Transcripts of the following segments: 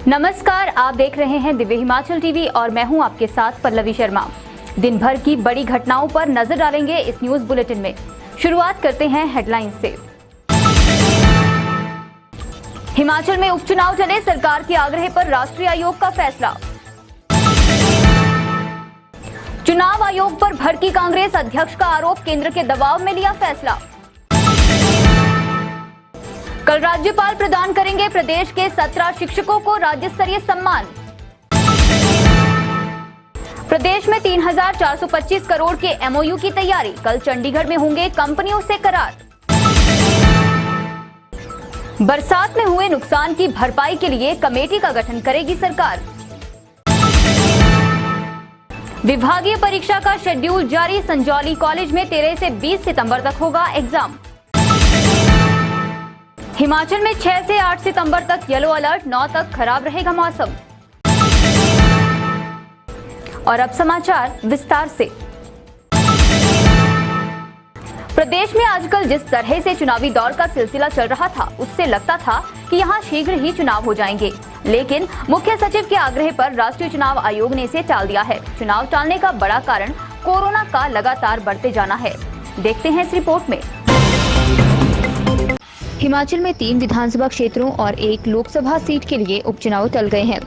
नमस्कार, आप देख रहे हैं दिव्य हिमाचल टीवी और मैं हूं आपके साथ पल्लवी शर्मा। दिन भर की बड़ी घटनाओं पर नजर डालेंगे इस न्यूज बुलेटिन में। शुरुआत करते हैं हेडलाइंस से। हिमाचल में उपचुनाव चले, सरकार के आग्रह पर राष्ट्रीय आयोग का फैसला। चुनाव आयोग पर भड़की कांग्रेस, अध्यक्ष का आरोप, केंद्र के दबाव में लिया फैसला। कल राज्यपाल प्रदान करेंगे प्रदेश के 17 शिक्षकों को राज्य स्तरीय सम्मान। प्रदेश में 3,425 करोड़ के एमओयू की तैयारी, कल चंडीगढ़ में होंगे कंपनियों से करार। बरसात में हुए नुकसान की भरपाई के लिए कमेटी का गठन करेगी सरकार। विभागीय परीक्षा का शेड्यूल जारी, संजौली कॉलेज में 13 से 20 सितंबर तक होगा एग्जाम। हिमाचल में 6 से 8 सितंबर तक येलो अलर्ट, 9 तक खराब रहेगा मौसम। और अब समाचार विस्तार से। प्रदेश में आजकल जिस तरह से चुनावी दौर का सिलसिला चल रहा था, उससे लगता था कि यहां शीघ्र ही चुनाव हो जाएंगे, लेकिन मुख्य सचिव के आग्रह पर राष्ट्रीय चुनाव आयोग ने इसे टाल दिया है। चुनाव टालने का बड़ा कारण कोरोना का लगातार बढ़ते जाना है। देखते हैं इस रिपोर्ट में। हिमाचल में 3 विधानसभा क्षेत्रों और 1 लोकसभा सीट के लिए उपचुनाव टल गए हैं।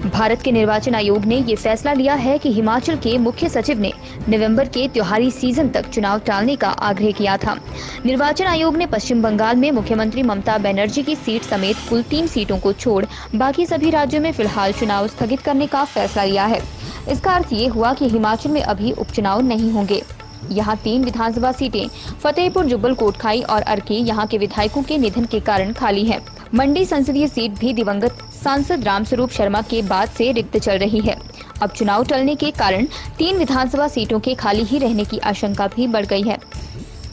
भारत के निर्वाचन आयोग ने ये फैसला लिया है कि हिमाचल के मुख्य सचिव ने नवंबर के त्योहारी सीजन तक चुनाव टालने का आग्रह किया था। निर्वाचन आयोग ने पश्चिम बंगाल में मुख्यमंत्री ममता बनर्जी की सीट समेत कुल 3 सीटों को छोड़ बाकी सभी राज्यों में फिलहाल चुनाव स्थगित करने का फैसला लिया है। इसका अर्थ ये हुआ कि हिमाचल में अभी उपचुनाव नहीं होंगे। यहाँ 3 विधानसभा सीटें फतेहपुर, जुब्बल कोटखाई और अर्की यहाँ के विधायकों के निधन के कारण खाली है। मंडी संसदीय सीट भी दिवंगत सांसद रामस्वरूप शर्मा के बाद से रिक्त चल रही है। अब चुनाव टलने के कारण 3 विधानसभा सीटों के खाली ही रहने की आशंका भी बढ़ गई है।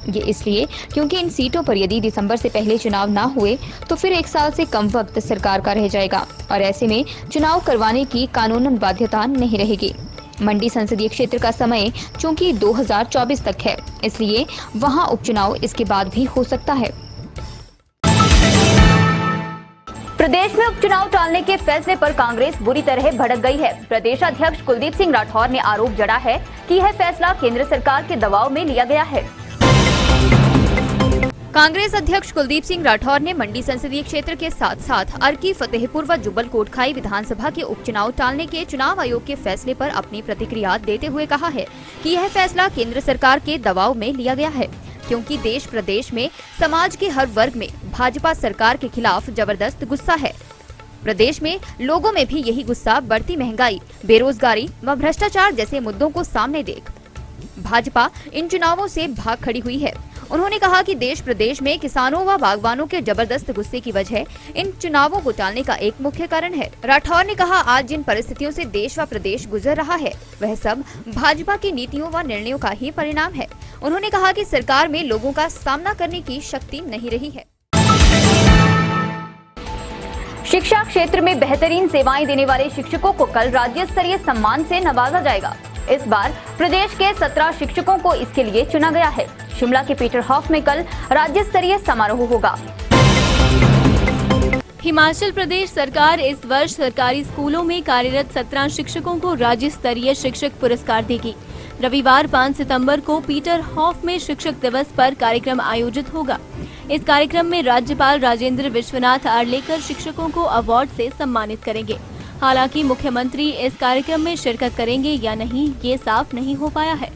ये इसलिए क्योंकि इन सीटों पर यदि दिसंबर से पहले चुनाव न हुए तो फिर 1 साल से कम वक्त सरकार का रह जाएगा और ऐसे में चुनाव करवाने की कानूनन बाध्यता नहीं रहेगी। मंडी संसदीय क्षेत्र का समय चूंकि 2024 तक है, इसलिए वहां उपचुनाव इसके बाद भी हो सकता है। प्रदेश में उपचुनाव टालने के फैसले पर कांग्रेस बुरी तरह भड़क गई है। प्रदेश अध्यक्ष कुलदीप सिंह राठौर ने आरोप जड़ा है कि यह फैसला केंद्र सरकार के दबाव में लिया गया है। कांग्रेस अध्यक्ष कुलदीप सिंह राठौर ने मंडी संसदीय क्षेत्र के साथ साथ अर्की, फतेहपुर व जुब्बल कोटखाई विधानसभा के उपचुनाव टालने के चुनाव आयोग के फैसले पर अपनी प्रतिक्रिया देते हुए कहा है कि यह फैसला केंद्र सरकार के दबाव में लिया गया है, क्योंकि देश प्रदेश में समाज के हर वर्ग में भाजपा सरकार के खिलाफ जबरदस्त गुस्सा है। प्रदेश में लोगों में भी यही गुस्सा बढ़ती महंगाई, बेरोजगारी व भ्रष्टाचार जैसे मुद्दों को सामने देख भाजपा इन चुनावों से भाग खड़ी हुई है। उन्होंने कहा कि देश प्रदेश में किसानों व बागवानों के जबरदस्त गुस्से की वजह इन चुनावों को टालने का एक मुख्य कारण है। राठौर ने कहा, आज जिन परिस्थितियों से देश व प्रदेश गुजर रहा है वह सब भाजपा की नीतियों व निर्णयों का ही परिणाम है। उन्होंने कहा कि सरकार में लोगों का सामना करने की शक्ति नहीं रही है। शिक्षा क्षेत्र में बेहतरीन सेवाएं देने वाले शिक्षकों को कल राज्य स्तरीय सम्मान से नवाजा जाएगा। इस बार प्रदेश के 17 शिक्षकों को इसके लिए चुना गया है। शिमला के पीटरहॉफ में कल राज्य स्तरीय समारोह होगा। हिमाचल प्रदेश सरकार इस वर्ष सरकारी स्कूलों में कार्यरत 17 शिक्षकों को राज्य स्तरीय शिक्षक पुरस्कार देगी। रविवार 5 सितंबर को पीटरहॉफ में शिक्षक दिवस पर कार्यक्रम आयोजित होगा। इस कार्यक्रम में राज्यपाल राजेंद्र विश्वनाथ आर्लेकर शिक्षकों को अवार्ड से सम्मानित करेंगे। हालांकि मुख्यमंत्री इस कार्यक्रम में शिरकत करेंगे या नहीं, ये साफ नहीं हो पाया है।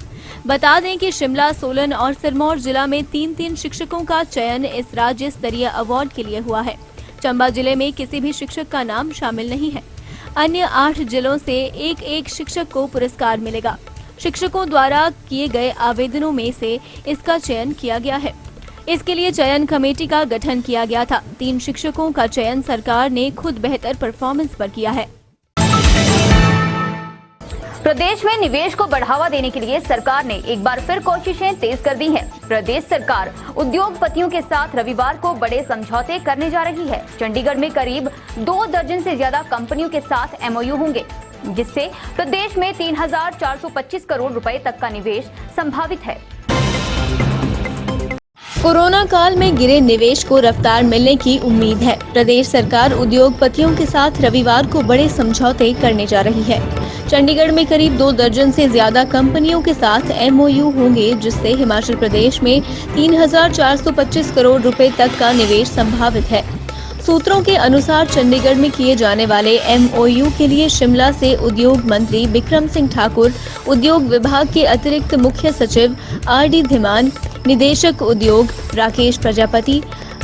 बता दें कि शिमला, सोलन और सिरमौर जिला में 3-3 शिक्षकों का चयन इस राज्य स्तरीय अवार्ड के लिए हुआ है। चंबा जिले में किसी भी शिक्षक का नाम शामिल नहीं है। अन्य 8 जिलों से एक शिक्षक को पुरस्कार मिलेगा। शिक्षकों द्वारा किए गए आवेदनों में से इसका चयन किया गया है। इसके लिए चयन कमेटी का गठन किया गया था। 3 शिक्षकों का चयन सरकार ने खुद बेहतर परफॉर्मेंस पर किया है। प्रदेश में निवेश को बढ़ावा देने के लिए सरकार ने एक बार फिर कोशिशें तेज कर दी हैं। प्रदेश सरकार उद्योगपतियों के साथ रविवार को बड़े समझौते करने जा रही है। चंडीगढ़ में करीब 2 दर्जन से ज्यादा कंपनियों के साथ एमओयू होंगे, जिससे प्रदेश में 3,425 करोड़ रुपए तक का निवेश संभावित है। कोरोना काल में गिरे निवेश को रफ्तार मिलने की उम्मीद है। प्रदेश सरकार उद्योगपतियों के साथ रविवार को बड़े समझौते करने जा रही है। चंडीगढ़ में करीब 2 दर्जन से ज्यादा कंपनियों के साथ MOU होंगे, जिससे हिमाचल प्रदेश में 3,425 करोड़ रुपए तक का निवेश संभावित है। सूत्रों के अनुसार चंडीगढ़ में किए जाने वाले MOU के लिए शिमला से उद्योग मंत्री बिक्रम सिंह ठाकुर, उद्योग विभाग के अतिरिक्त मुख्य सचिव RD धीमान, निदेशक उद्योग राकेश प्रजापति,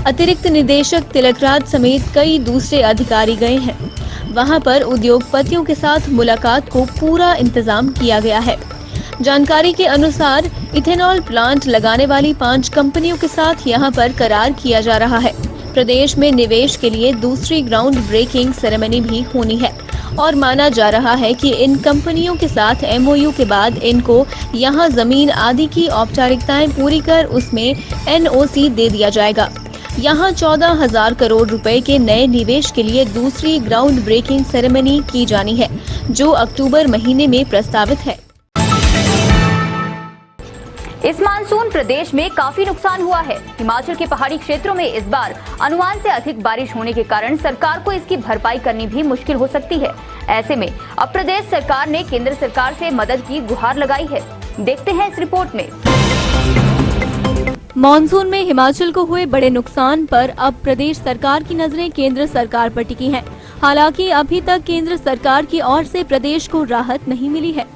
अतिरिक्त निदेशक तिलकराज समेत कई दूसरे अधिकारी गए हैं। वहां पर उद्योगपतियों के साथ मुलाकात को पूरा इंतजाम किया गया है। जानकारी के अनुसार इथेनॉल प्लांट लगाने वाली 5 कंपनियों के साथ यहां पर करार किया जा रहा है। प्रदेश में निवेश के लिए दूसरी ग्राउंड ब्रेकिंग सेरेमनी भी होनी है और माना जा रहा है कि इन कंपनियों के साथ MOU के बाद इनको यहां जमीन आदि की औपचारिकताएं पूरी कर उसमें NOC दे दिया जाएगा। यहां 14,000 करोड़ रुपए के नए निवेश के लिए दूसरी ग्राउंड ब्रेकिंग सेरेमनी की जानी है, जो अक्टूबर महीने में प्रस्तावित है। इस मानसून प्रदेश में काफी नुकसान हुआ है। हिमाचल के पहाड़ी क्षेत्रों में इस बार अनुमान से अधिक बारिश होने के कारण सरकार को इसकी भरपाई करनी भी मुश्किल हो सकती है। ऐसे में अब प्रदेश सरकार ने केंद्र सरकार से मदद की गुहार लगाई है। देखते हैं इस रिपोर्ट में। मॉनसून में हिमाचल को हुए बड़े नुकसान पर अब प्रदेश सरकार की नजरें केंद्र सरकार पर टिकी हैं। हालांकि अभी तक केंद्र सरकार की ओर से प्रदेश को राहत नहीं मिली है,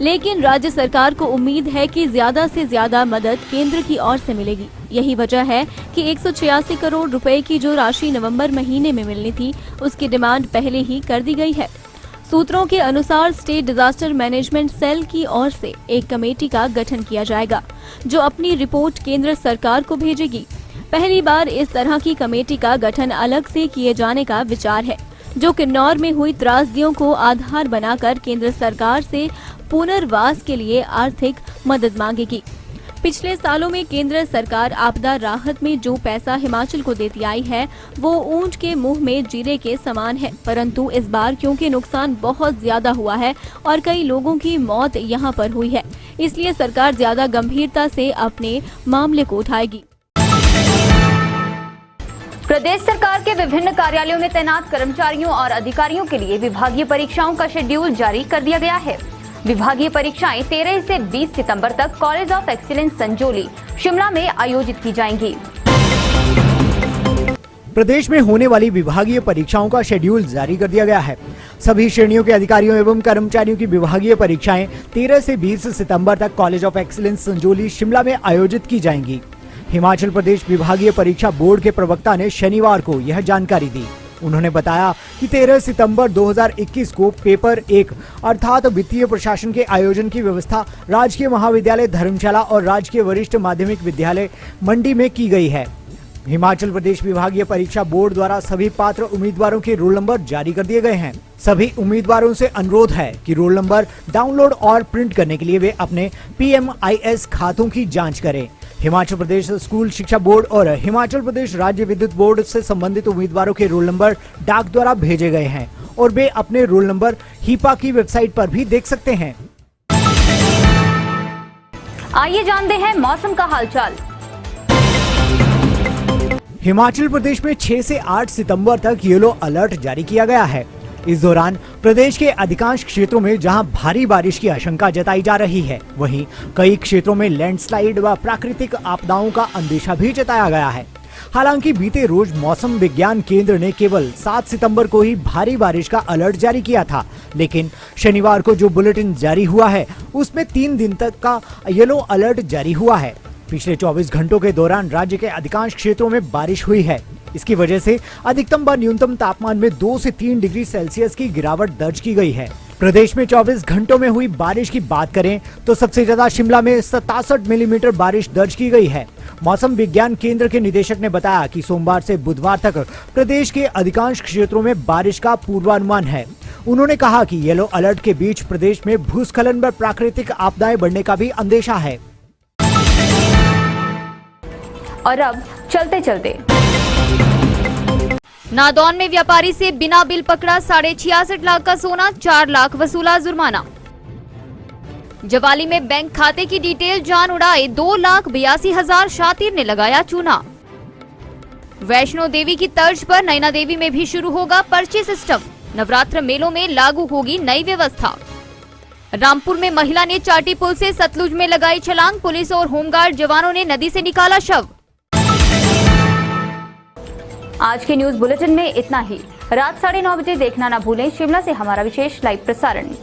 लेकिन राज्य सरकार को उम्मीद है कि ज्यादा से ज्यादा मदद केंद्र की ओर से मिलेगी। यही वजह है कि 186 करोड़ रुपए की जो राशि नवंबर महीने में मिलनी थी, उसकी डिमांड पहले ही कर दी गई है। सूत्रों के अनुसार स्टेट डिजास्टर मैनेजमेंट सेल की ओर से एक कमेटी का गठन किया जाएगा, जो अपनी रिपोर्ट केंद्र सरकार को भेजेगी। पहली बार इस तरह की कमेटी का गठन अलग से किए जाने का विचार है, जो किन्नौर में हुई त्रासदियों को आधार बनाकर केंद्र सरकार से पुनर्वास के लिए आर्थिक मदद मांगेगी। पिछले सालों में केंद्र सरकार आपदा राहत में जो पैसा हिमाचल को देती आई है, वो ऊंट के मुंह में जीरे के समान है। परंतु इस बार क्योंकि नुकसान बहुत ज्यादा हुआ है और कई लोगों की मौत यहां पर हुई है, इसलिए सरकार ज्यादा गंभीरता से अपने मामले को उठाएगी। प्रदेश सरकार के विभिन्न कार्यालयों में तैनात कर्मचारियों और अधिकारियों के लिए विभागीय परीक्षाओं का शेड्यूल जारी कर दिया गया है। विभागीय परीक्षाएं 13 से 20 सितंबर तक college of excellence Sanjauli, Shimla में आयोजित की जाएंगी। प्रदेश में होने वाली विभागीय परीक्षाओं का शेड्यूल जारी कर दिया गया है। सभी श्रेणियों के अधिकारियों एवं कर्मचारियों की विभागीय परीक्षाएं 13 से 20 सितंबर तक college of excellence Sanjauli, Shimla में आयोजित की जाएंगी। हिमाचल प्रदेश विभागीय परीक्षा बोर्ड के प्रवक्ता ने शनिवार को यह जानकारी दी। उन्होंने बताया कि 13 सितंबर 2021 को पेपर 1 अर्थात वित्तीय प्रशासन के आयोजन की व्यवस्था राजकीय महाविद्यालय धर्मशाला और राजकीय वरिष्ठ माध्यमिक विद्यालय मंडी में की गई है। हिमाचल प्रदेश विभागीय परीक्षा बोर्ड द्वारा सभी पात्र उम्मीदवारों के रोल नंबर जारी कर दिए गए हैं। सभी उम्मीदवारों से अनुरोध है कि रोल नंबर डाउनलोड और प्रिंट करने के लिए वे अपने PMIS खातों की जांच करें। हिमाचल प्रदेश स्कूल शिक्षा बोर्ड और हिमाचल प्रदेश राज्य विद्युत बोर्ड से संबंधित उम्मीदवारों के रोल नंबर डाक द्वारा भेजे गए हैं और वे अपने रोल नंबर हिपा की वेबसाइट पर भी देख सकते हैं। आइए जानते हैं मौसम का हालचाल। हिमाचल प्रदेश में 6 से 8 सितंबर तक येलो अलर्ट जारी किया गया है। इस दौरान प्रदेश के अधिकांश क्षेत्रों में जहां भारी बारिश की आशंका जताई जा रही है, वहीं कई क्षेत्रों में लैंडस्लाइड व प्राकृतिक आपदाओं का अंदेशा भी जताया गया है। हालांकि बीते रोज मौसम विज्ञान केंद्र ने केवल 7 सितंबर को ही भारी बारिश का अलर्ट जारी किया था, लेकिन शनिवार को जो बुलेटिन जारी हुआ है उसमें 3 दिन तक का येलो अलर्ट जारी हुआ है। पिछले 24 घंटों के दौरान राज्य के अधिकांश क्षेत्रों में बारिश हुई है। इसकी वजह से अधिकतम व न्यूनतम तापमान में 2 से 3 डिग्री सेल्सियस की गिरावट दर्ज की गई है। प्रदेश में 24 घंटों में हुई बारिश की बात करें तो सबसे ज्यादा शिमला में 67 मिलीमीटर बारिश दर्ज की गई है। मौसम विज्ञान केंद्र के निदेशक ने बताया कि सोमवार से बुधवार तक प्रदेश के अधिकांश क्षेत्रों में बारिश का पूर्वानुमान है। उन्होंने कहा कि येलो अलर्ट के बीच प्रदेश में भूस्खलन व प्राकृतिक आपदाएं बढ़ने का भी अंदेशा है। और अब चलते चलते नादौन में व्यापारी से बिना बिल पकड़ा 66.5 लाख का सोना, 4 लाख वसूला जुर्माना। जवाली में बैंक खाते की डिटेल जान उड़ाए 2,82,000 शातिर ने लगाया चूना। वैष्णो देवी की तर्ज पर नैना देवी में भी शुरू होगा पर्ची सिस्टम। नवरात्र मेलों में लागू होगी नई व्यवस्था। रामपुर में महिला ने चाटी पुल से सतलुज में लगाई छलांग। पुलिस और होमगार्ड जवानों ने नदी से निकाला शव। आज के न्यूज बुलेटिन में इतना ही। रात 9:30 बजे देखना न भूलें शिमला से हमारा विशेष लाइव प्रसारण।